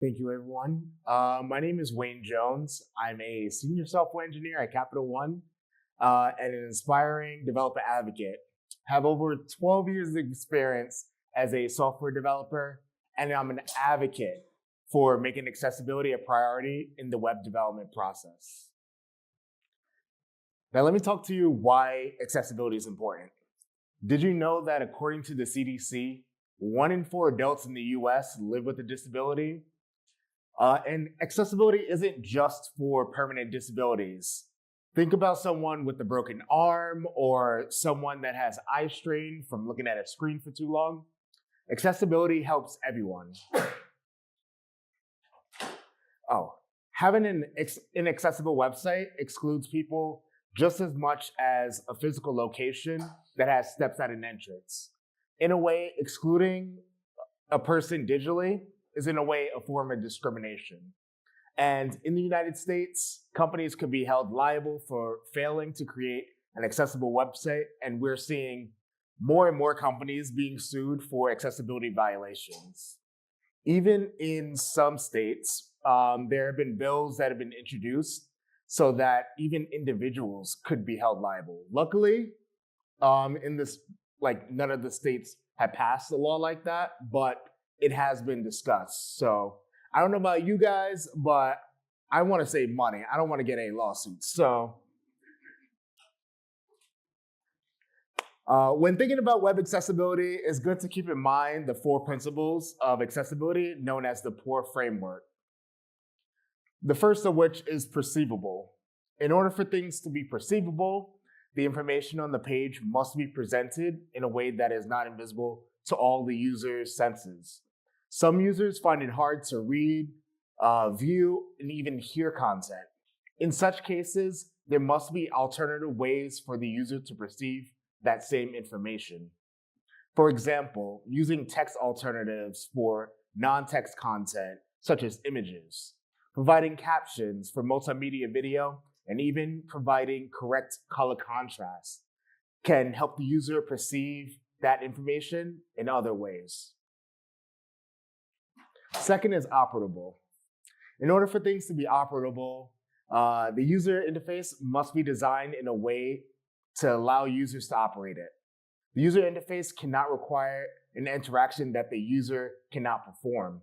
Thank you, everyone. My name is Wayne Jones. I'm a senior software engineer at Capital One and an inspiring developer advocate. Have over 12 years of experience as a software developer, and I'm an advocate for making accessibility a priority in the web development process. Now, let me talk to you why accessibility is important. Did you know that according to the CDC, 1 in 4 adults in the US live with a disability? And accessibility isn't just for permanent disabilities. Think about someone with a broken arm or someone that has eye strain from looking at a screen for too long. Accessibility helps everyone. Having an inaccessible website excludes people just as much as a physical location that has steps at an entrance. In a way, excluding a person digitally is in a way a form of discrimination. And in the United States, companies could be held liable for failing to create an accessible website, and we're seeing more and more companies being sued for accessibility violations. Even in some states, there have been bills that have been introduced so that even individuals could be held liable. Luckily, in this, none of the states have passed a law like that, but it has been discussed. So I don't know about you guys, but I want to save money. I don't want to get any lawsuits. So when thinking about web accessibility, it's good to keep in mind the 4 principles of accessibility known as the POUR framework. The first of which is perceivable. In order for things to be perceivable, the information on the page must be presented in a way that is not invisible to all the user's senses. Some users find it hard to read, view, and even hear content. In such cases, there must be alternative ways for the user to perceive that same information. For example, using text alternatives for non-text content, such as images, providing captions for multimedia video, and even providing correct color contrast can help the user perceive that information in other ways. Second is operable. In order for things to be operable, the user interface must be designed in a way to allow users to operate it. The user interface cannot require an interaction that the user cannot perform.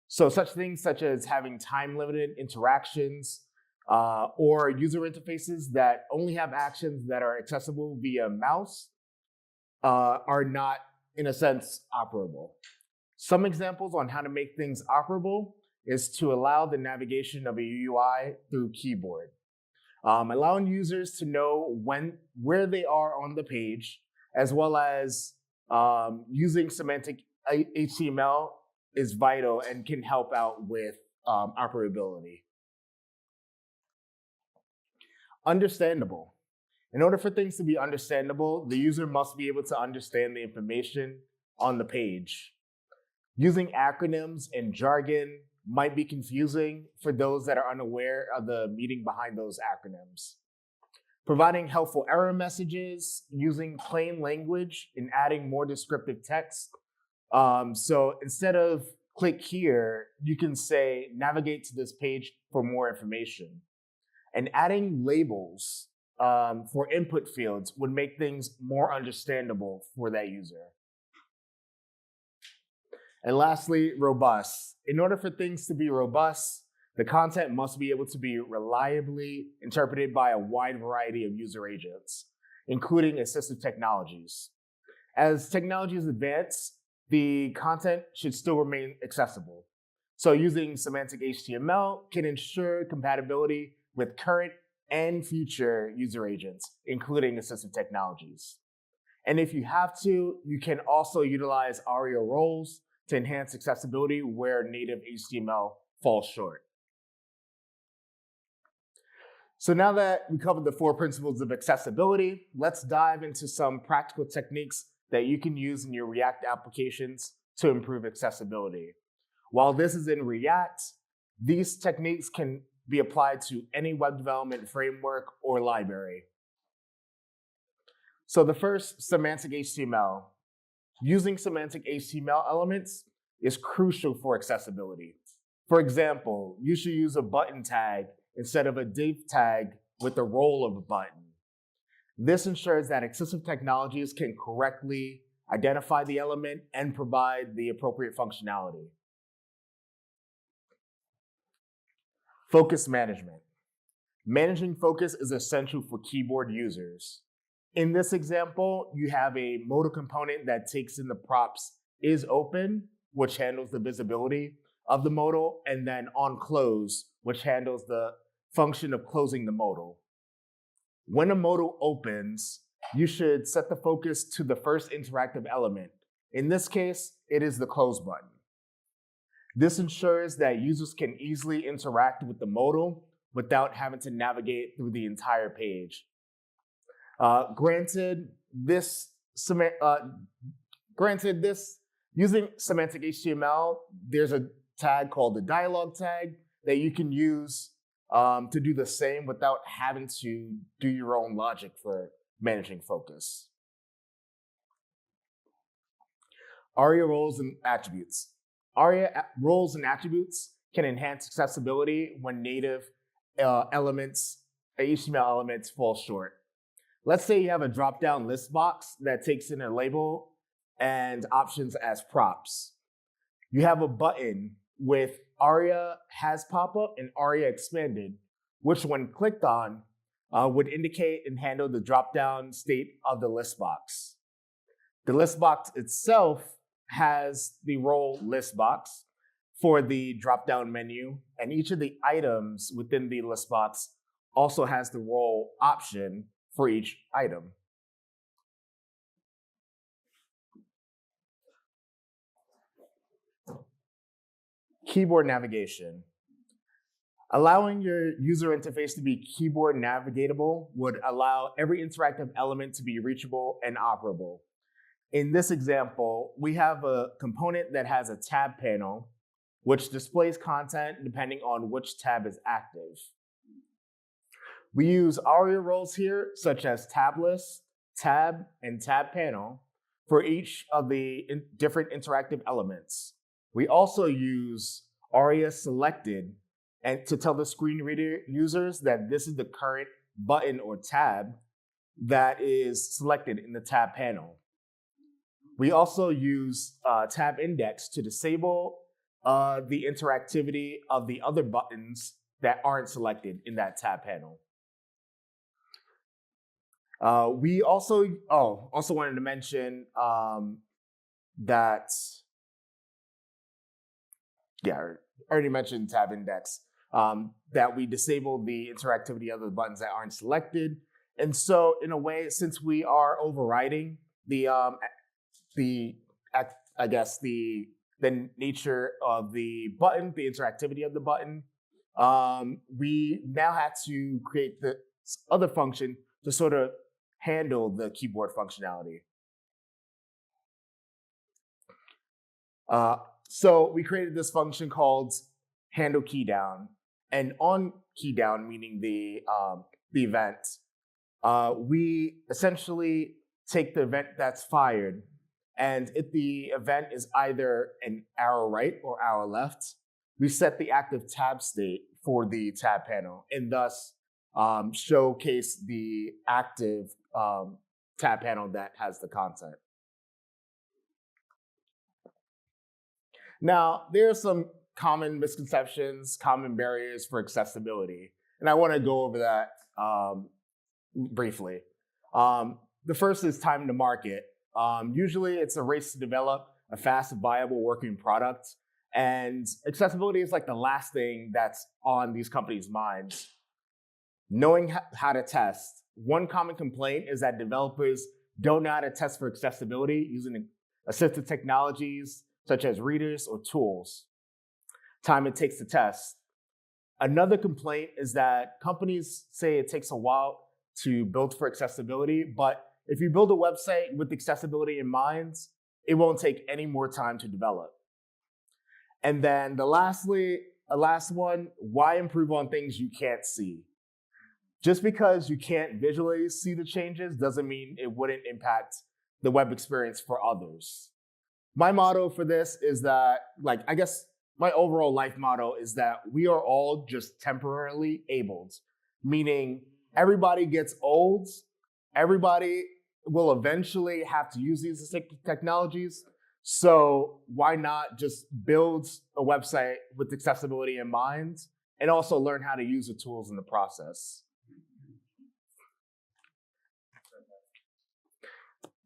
So things such as having time-limited interactions or user interfaces that only have actions that are accessible via mouse are not, in a sense, operable. Some examples on how to make things operable is to allow the navigation of a UI through keyboard. Allowing users to know where they are on the page, as well as using semantic HTML is vital and can help out with operability. Understandable. In order for things to be understandable, the user must be able to understand the information on the page. Using acronyms and jargon might be confusing for those that are unaware of the meaning behind those acronyms. Providing helpful error messages, using plain language and adding more descriptive text. So instead of click here, you can say navigate to this page for more information. And adding labels for input fields would make things more understandable for that user. And lastly, robust. In order for things to be robust, the content must be able to be reliably interpreted by a wide variety of user agents, including assistive technologies. As technologies advance, the content should still remain accessible. So using semantic HTML can ensure compatibility with current and future user agents, including assistive technologies. And if you have to, you can also utilize ARIA roles to enhance accessibility where native HTML falls short. So now that we covered the 4 principles of accessibility, let's dive into some practical techniques that you can use in your React applications to improve accessibility. While this is in React, these techniques can be applied to any web development framework or library. So the first, semantic HTML. Using semantic HTML elements is crucial for accessibility. For example, you should use a button tag instead of a div tag with the role of a button. This ensures that assistive technologies can correctly identify the element and provide the appropriate functionality. Focus management. Managing focus is essential for keyboard users. In this example, you have a modal component that takes in the props is open, which handles the visibility of the modal, and then on close, which handles the function of closing the modal. When a modal opens, you should set the focus to the first interactive element. In this case, it is the close button. This ensures that users can easily interact with the modal without having to navigate through the entire page. Granted, using semantic HTML, there's a tag called the dialog tag that you can use to do the same without having to do your own logic for managing focus. ARIA roles and attributes. ARIA roles and attributes can enhance accessibility when native HTML elements fall short. Let's say you have a drop-down list box that takes in a label and options as props. You have a button with ARIA has pop-up and ARIA expanded, which when clicked on would indicate and handle the drop-down state of the list box. The list box itself has the role list box for the drop-down menu, and each of the items within the list box also has the role option for each item. Keyboard navigation. Allowing your user interface to be keyboard navigatable would allow every interactive element to be reachable and operable. In this example, we have a component that has a tab panel, which displays content depending on which tab is active. We use ARIA roles here, such as tab list, tab, and tab panel for each of the different interactive elements. We also use ARIA selected and to tell the screen reader users that this is the current button or tab that is selected in the tab panel. We also use tab index to disable the interactivity of the other buttons that aren't selected in that tab panel. We also wanted to mention that, I already mentioned tab index, that we disable the interactivity of the buttons that aren't selected. And so in a way, since we are overriding the nature of the button, the interactivity of the button, we now had to create this other function to sort of handle the keyboard functionality. So we created this function called handle key down, and on key down, meaning the event, we essentially take the event that's fired, and if the event is either an arrow right or arrow left, we set the active tab state for the tab panel, and thus showcase the active tab panel that has the content. Now, there are some common misconceptions, common barriers for accessibility, and I want to go over that briefly. The first is time to market. Usually it's a race to develop a fast, viable working product, and accessibility is like the last thing that's on these companies' minds. Knowing how to test. One common complaint is that developers don't know how to test for accessibility using assistive technologies such as readers or tools. Time it takes to test. Another complaint is that companies say it takes a while to build for accessibility, but if you build a website with accessibility in mind, it won't take any more time to develop. And then the last one, why improve on things you can't see? Just because you can't visually see the changes doesn't mean it wouldn't impact the web experience for others. My motto for this is that, my overall life motto is that we are all just temporarily abled, meaning everybody gets old, everybody will eventually have to use these technologies. So why not just build a website with accessibility in mind and also learn how to use the tools in the process?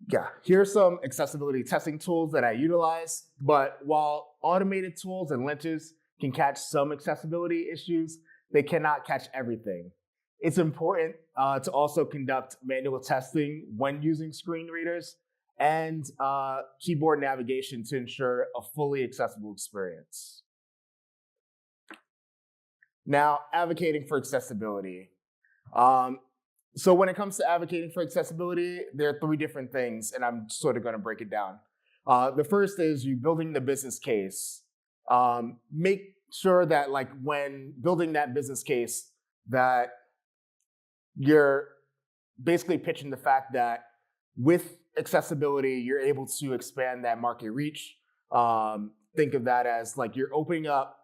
Yeah, here's some accessibility testing tools that I utilize, but while automated tools and linters can catch some accessibility issues, they cannot catch everything. It's important to also conduct manual testing when using screen readers and keyboard navigation to ensure a fully accessible experience. Now, advocating for accessibility. So when it comes to advocating for accessibility, there are three different things, and I'm sort of going to break it down. The first is you building the business case. Make sure that like when building that business case that you're basically pitching the fact that with accessibility, you're able to expand that market reach. Think of that as like you're opening up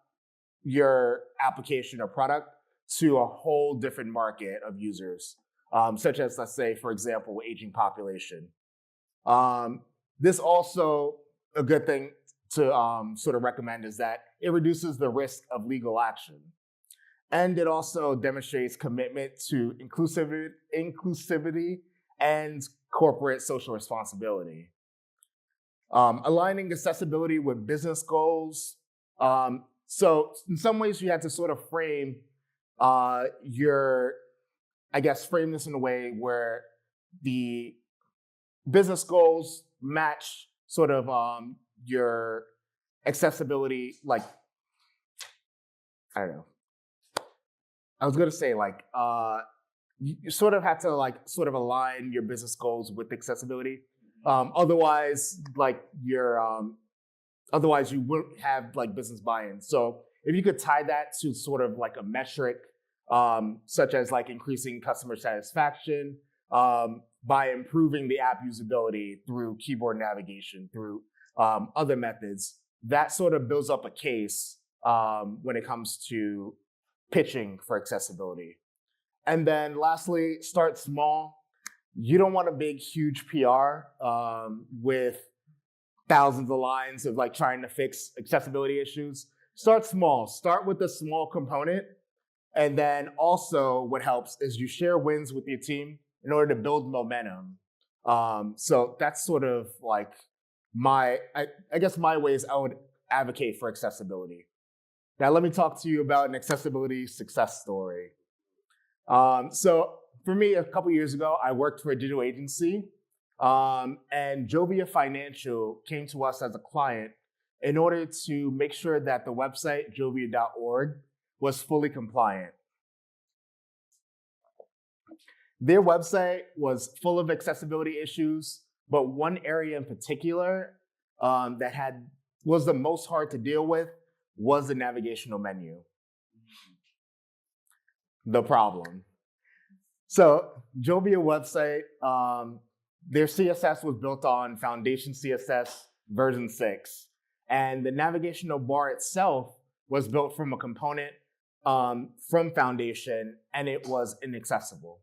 your application or product to a whole different market of users, such as, let's say, for example, aging population. This also, a good thing to sort of recommend is that it reduces the risk of legal action. And it also demonstrates commitment to inclusivity and corporate social responsibility. Aligning accessibility with business goals. So in some ways you have to sort of frame frame this in a way where the business goals match sort of your accessibility, like, I don't know. I was gonna say like, you sort of have to like sort of align your business goals with accessibility. Otherwise, like otherwise you wouldn't have like business buy-in. So if you could tie that to sort of like a metric, such as like increasing customer satisfaction by improving the app usability through keyboard navigation, through other methods, that sort of builds up a case when it comes to pitching for accessibility. And then lastly, start small. You don't want a big, huge PR with thousands of lines of like trying to fix accessibility issues. Start small. Start with a small component. And then also what helps is you share wins with your team in order to build momentum. So that's sort of like I guess my ways I would advocate for accessibility. Now let me talk to you about an accessibility success story. So for me, a couple years ago, I worked for a digital agency, and Jovia Financial came to us as a client in order to make sure that the website, jovia.org, was fully compliant. Their website was full of accessibility issues, but one area in particular that was the most hard to deal with was the navigational menu. The problem. So Jovia website, their CSS was built on Foundation CSS version 6. And the navigational bar itself was built from a component from Foundation, and it was inaccessible.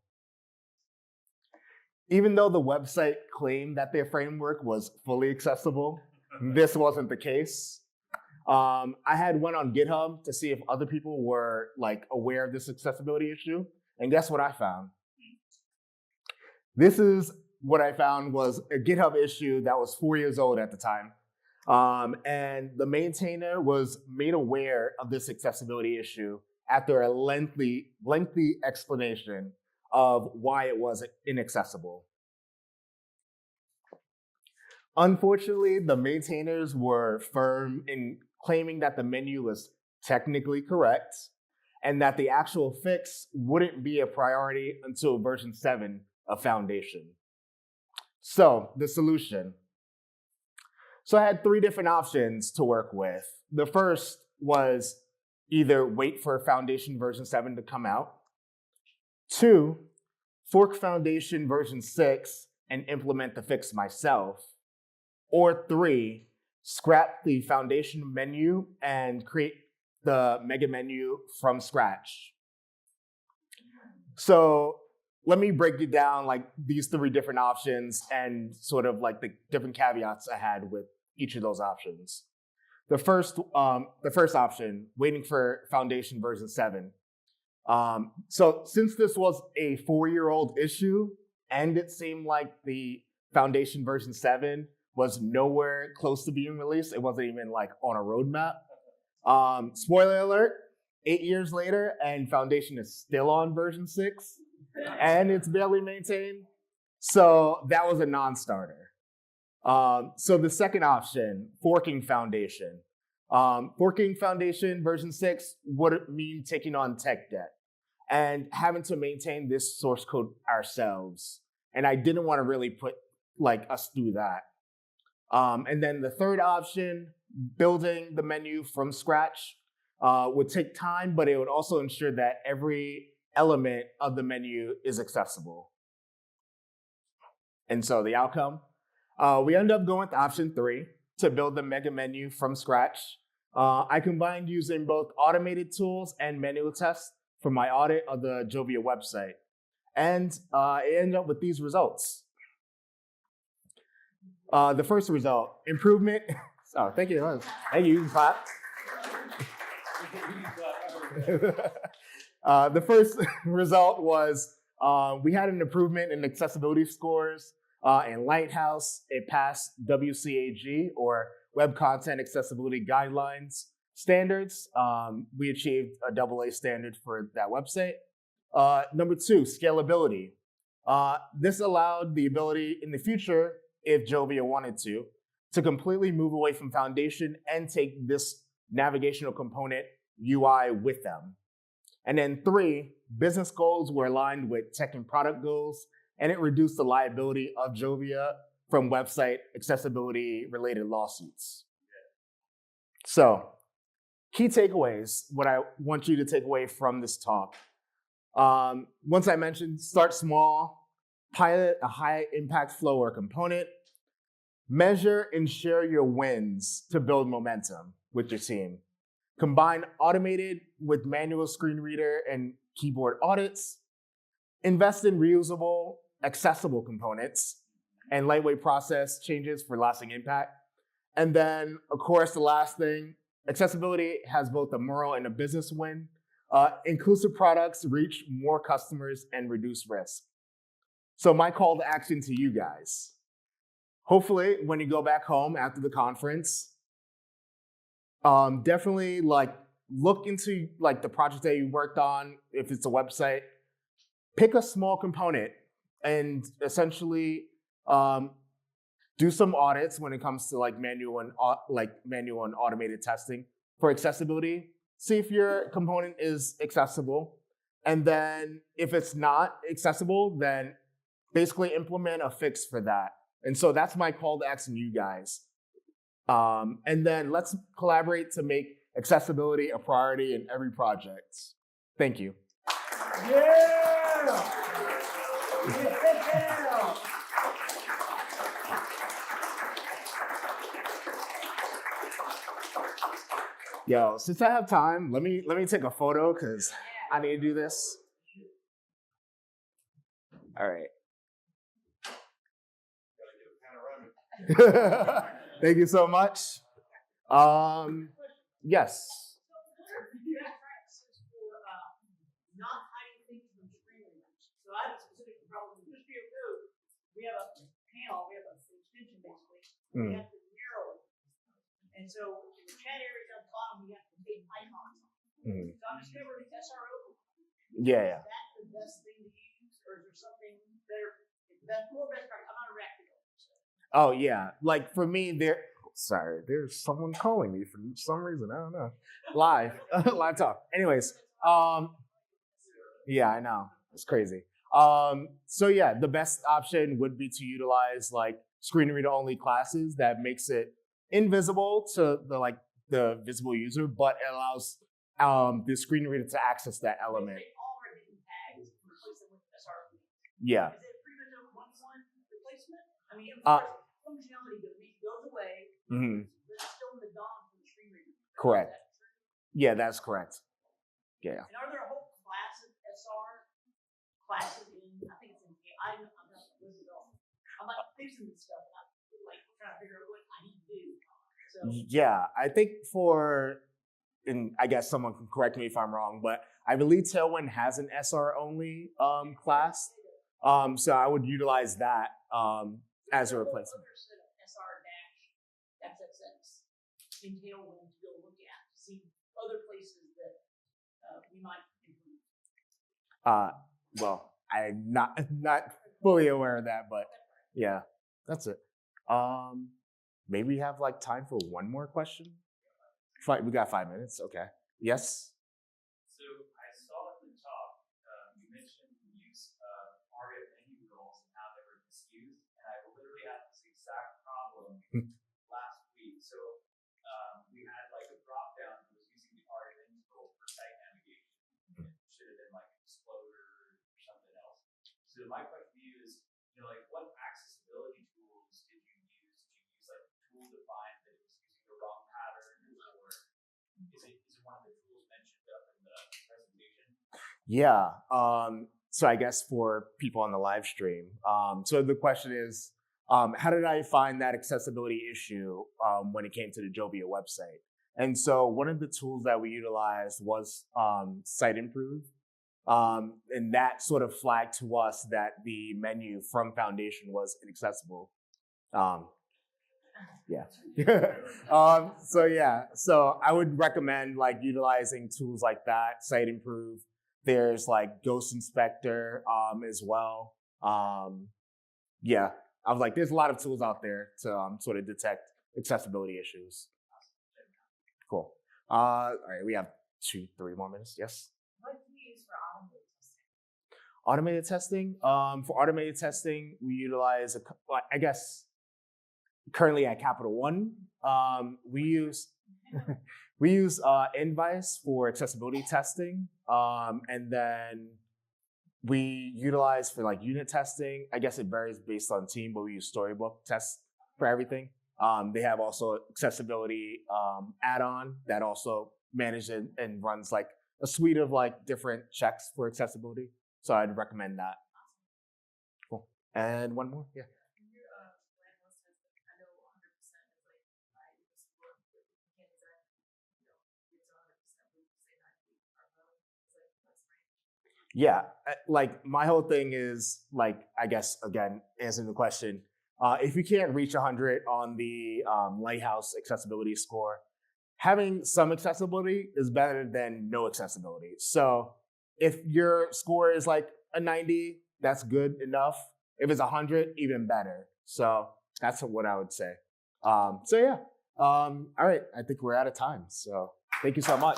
Even though the website claimed that their framework was fully accessible, this wasn't the case. I had went on GitHub to see if other people were like aware of this accessibility issue, and guess what I found? This is what I found was a GitHub issue that was 4 years old at the time. And the maintainer was made aware of this accessibility issue after a lengthy explanation of why it was inaccessible. Unfortunately, the maintainers were firm in claiming that the menu was technically correct and that the actual fix wouldn't be a priority until version 7 of Foundation. So the solution. So I had 3 different options to work with. The first was either wait for Foundation version 7 to come out. 2, fork Foundation version 6 and implement the fix myself. Or 3, scrap the foundation menu and create the mega menu from scratch. So let me break it down like these 3 different options and sort of like the different caveats I had with each of those options. The first option, waiting for Foundation version 7. So since this was a 4-year-old issue, and it seemed like the Foundation version 7 was nowhere close to being released, it wasn't even like on a roadmap. Spoiler alert, 8 years later, and Foundation is still on version 6, and it's barely maintained. So that was a non-starter. So the second option, forking Foundation. Forking Foundation version 6 would mean taking on tech debt and having to maintain this source code ourselves. And I didn't want to really put like us through that. And then the third option, building the menu from scratch, would take time, but it would also ensure that every element of the menu is accessible. And so the outcome, we ended up going with option 3 to build the mega menu from scratch. I combined using both automated tools and manual tests for my audit of the Jovia website. And it ended up with these results. The first result, improvement. Oh, thank you. Thank you. You can clap. The first result was we had an improvement in accessibility scores in Lighthouse. It passed WCAG, or Web Content Accessibility Guidelines standards. We achieved a AA standard for that website. Number 2, scalability. This allowed the ability in the future, if Jovia wanted to completely move away from Foundation and take this navigational component UI with them. And then 3, business goals were aligned with tech and product goals, and it reduced the liability of Jovia from website accessibility related lawsuits. So, key takeaways, what I want you to take away from this talk. Once I mentioned, start small, pilot a high impact flow or component, measure and share your wins to build momentum with your team. Combine automated with manual screen reader and keyboard audits, invest in reusable, accessible components, and lightweight process changes for lasting impact. And then, of course, the last thing, accessibility has both a moral and a business win. Inclusive products reach more customers and reduce risk. So my call to action to you guys, hopefully when you go back home after the conference, definitely like look into like the project that you worked on. If it's a website, pick a small component and essentially do some audits when it comes to like manual and automated testing for accessibility. See if your component is accessible, and then if it's not accessible, then basically implement a fix for that. And so that's my call to action, you guys. And then let's collaborate to make accessibility a priority in every project. Thank you. Yeah! Yo, since I have time, let me take a photo because I need to do this. All right. Thank you so much. Yes. Not hiding things from screen readers. So I have a specific problem in history of code. We have a panel, we have an extension basically. We have to narrow it. And so in the chat area down the bottom, we have to take icons. So I'm discovering SRO. Yeah. Is that the best thing to use, or is there something better? More best practice. I'm not a React developer. So. Oh yeah. Like for me, there's someone calling me for some reason. I don't know. Live talk. Anyways. Yeah, I know. It's crazy. So yeah, the best option would be to utilize like screen reader only classes that makes it invisible to the visible user, but it allows the screen reader to access that element. Yeah. Is it pretty much a one-to-one replacement? I mean, functionality goes away. Mm-hmm. The Correct. Yeah, that's correct. Yeah. And are there a whole class of SR classes in? I think it's in. I'm not listening at all. I'm like fixing this stuff, and I'm like trying to figure out what I need to do. So Yeah, I think and I guess someone can correct me if I'm wrong, but I believe Tailwind has an SR only class. So I would utilize that as a replacement. SR dash XXX in Tailwind to go look at to see other places that we might improve. Well, I'm not fully aware of that, but yeah, that's it. Maybe we have like time for one more question. We got 5 minutes. Okay. Yes. So I saw at the top you mentioned the use of ARIA menu roles and how they were misused, and I literally had this exact problem last week. So we had like a drop down that was using the ARIA menu role for site navigation. It should have been like Explorer or something else. So my question to you is, like what accessibility tools did you use? Did you use like a tool to find that it was using the wrong pattern, or is it one of the tools mentioned up in the presentation? Yeah. So I guess for people on the live stream, so the question is, how did I find that accessibility issue when it came to the Jovia website? And so one of the tools that we utilized was Site Improve. And that sort of flagged to us that the menu from Foundation was inaccessible. Yeah. So I would recommend like utilizing tools like that, Site Improve. There's like Ghost Inspector as well. Yeah, I was like, there's a lot of tools out there to sort of detect accessibility issues. Cool. All right, we have 2-3 more minutes. Yes. What do you use for automated testing? For automated testing, we utilize I guess currently at Capital One, we use Invice for accessibility testing, and then we utilize for like unit testing. I guess it varies based on team, but we use Storybook tests for everything. They have also accessibility add-on that also manages and runs like a suite of like different checks for accessibility. So I'd recommend that. Cool. And one more, yeah. Yeah, like my whole thing is like, I guess, again, answering the question, if you can't reach 100 on the Lighthouse accessibility score, having some accessibility is better than no accessibility. So if your score is like a 90, that's good enough. If it's 100, even better. So that's what I would say. All right, I think we're out of time. So thank you so much.